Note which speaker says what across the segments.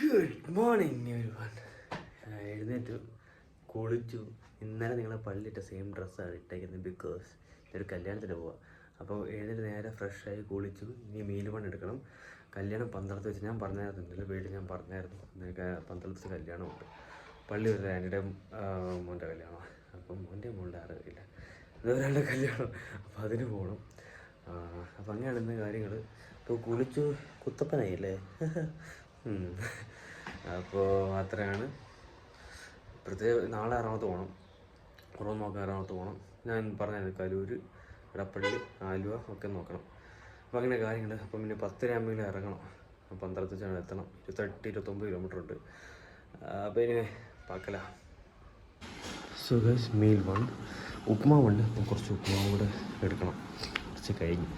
Speaker 1: Good morning everyone. എഴുന്നേറ്റു, കുളിച്ചു. ഇന്നലെ നിങ്ങളെ പള്ളിയിട്ട സെയിം ഡ്രസ്സാണ് ഇട്ടേക്കുന്നത്. ബിക്കോസ് ഇതൊരു കല്യാണത്തിന് പോവാം. അപ്പോൾ എഴുന്നേറ്റ് നേരെ ഫ്രഷായി കുളിച്ചു. ഇനി മീൽ പണി എടുക്കണം. കല്യാണം 12 വെച്ച് ഞാൻ പറഞ്ഞായിരുന്നു. ഇന്നലെ വീട്ടിൽ ഞാൻ പറഞ്ഞായിരുന്നു നിങ്ങൾക്ക് 12 വെച്ച് കല്യാണമുണ്ട്. പള്ളി ഒരു ആൻറ്റിയുടെ മോൻ്റെ കല്യാണം. അപ്പം മോൻ്റെ മോളുടെ അറിയില്ല, ഇതൊരാളുടെ കല്യാണം. അപ്പോൾ അതിന് പോകണം. അപ്പം അങ്ങനെയാണ് ഇന്ന് കാര്യങ്ങൾ. ഇപ്പോൾ കുളിച്ചു കുത്തപ്പനായില്ലേ. അപ്പോൾ അത്രയാണ്. പ്രത്യേകം നാളെ എറണാകുളത്ത് പോകണം. കുറവ് നോക്കാൻ എറണാകുളത്ത് പോകണം. ഞാൻ പറഞ്ഞായിരുന്നു കലൂർ, ഇടപ്പള്ളി, ആലുവ ഒക്കെ നോക്കണം. അപ്പോൾ അങ്ങനെ കാര്യങ്ങൾ. അപ്പം പിന്നെ 10 ആകുമ്പോൾ ഇറങ്ങണം. 12 വെച്ചാണ് എത്തണം. 28-29 കിലോമീറ്റർ ഉണ്ട്. അപ്പോൾ ഇനി പാക്കല. സോ ഗൈസ്, മീൽ 1 ഉപ്മാവുണ്ട്. അപ്പം കുറച്ച് ഉപ്മാവ് കൂടെ എടുക്കണം. കുറച്ച് കഴിഞ്ഞ്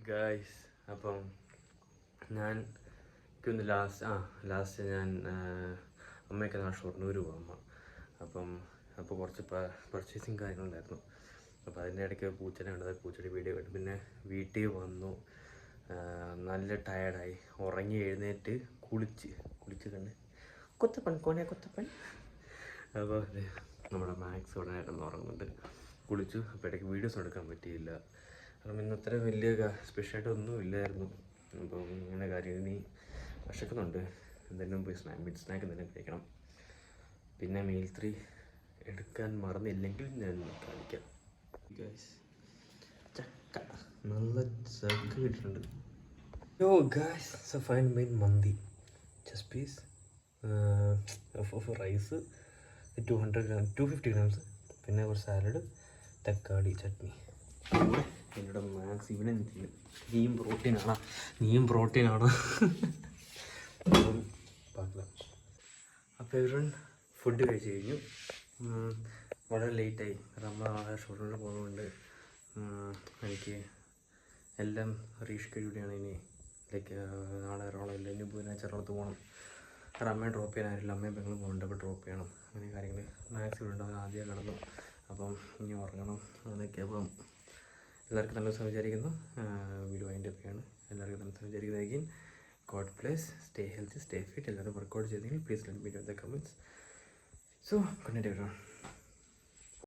Speaker 1: ഗൈസ്. അപ്പം ഞാൻ ലാസ്റ്റ് ഞാൻ അമ്മയൊക്കെ നാളെ ഷൊർണ്ണൂർ പോകും അമ്മ. അപ്പോൾ കുറച്ച് പർച്ചേസിങ് കാര്യങ്ങളുണ്ടായിരുന്നു. അപ്പോൾ അതിൻ്റെ ഇടയ്ക്ക് പൂച്ചനെ കണ്ടത്, പൂച്ചയുടെ വീഡിയോ കണ്ടു. പിന്നെ വീട്ടിൽ വന്നു, നല്ല ടയർഡായി, ഉറങ്ങി എഴുന്നേറ്റ് കുളിച്ച് കണ്ട് കൊത്തപ്പൻ. അപ്പോൾ നമ്മുടെ മാക്സ് ഉടനെ കിടന്ന് ഉറങ്ങുന്നുണ്ട്. കുളിച്ചു. അപ്പോൾ ഇടയ്ക്ക് വീഡിയോസ് എടുക്കാൻ പറ്റിയില്ല. കാരണം ഇന്ന് അത്ര വലിയ സ്പെഷ്യലായിട്ട് ഒന്നും ഇല്ലായിരുന്നു. അപ്പം ഇങ്ങനെ കാര്യം. ഇനി വിശക്കുന്നുണ്ട്. എന്തെങ്കിലും പോയി മിഡ് സ്നാക്ക് എന്തെങ്കിലും കഴിക്കണം. പിന്നെ മീൽ 3 എടുക്കാൻ മറന്നില്ലെങ്കിൽ ഞാൻ കാണിക്കാം. ചക്ക, നല്ല ചക്ക കിട്ടിയിട്ടുണ്ട്. Yo guys, so fine main മന്തി, ജസ്റ്റ് പീസ് റൈസ് 250 ഗ്രാംസ്, പിന്നെ ഒരു സാലഡ്, തക്കാളി ചട്നി. എന്നോട് മാക്സ് ഇവിടെ നീയും പ്രോട്ടീനാണ്. അപ്പോൾ ഇവരും ഫുഡ് കഴിച്ച് കഴിഞ്ഞു. വളരെ ലേറ്റായി. നമ്മൾ ഷോർട്ടിൽ പോകുന്നതുകൊണ്ട് എനിക്ക് എല്ലാം റീഷെഡ്യൂളാണ്. ഇനി ലൈക്ക് നാളെ എറണാകുളം, ഇനി ബുധനാഴ്ച എറണാകുളത്ത് പോകണം. കാരണം അമ്മയെ ഡ്രോപ്പ് ചെയ്യാനായിട്ടില്ല. അമ്മയും പെങ്ങളും പോകുന്നുണ്ട്. അപ്പോൾ ഡ്രോപ്പ് ചെയ്യണം. അങ്ങനെ കാര്യങ്ങൾ. മാക്സ് ഇവിടെ ഉണ്ടാകും. ആദ്യം കിടന്നു. അപ്പം ഇനി ഉറങ്ങണം. അതൊക്കെ. അപ്പം എല്ലാവർക്കും നല്ല ദിവസം വിചാരിക്കുന്നു. വീഡിയോ അതിൻ്റെ ഒക്കെയാണ്. എല്ലാവർക്കും നല്ല ദിവസം വിചാരിക്കുന്നതായിരിക്കും. God bless. Stay healthy, stay fit. എല്ലാവരും വർക്കൗട്ട് ചെയ്തെങ്കിൽ please let me know in the comments. So good night everyone.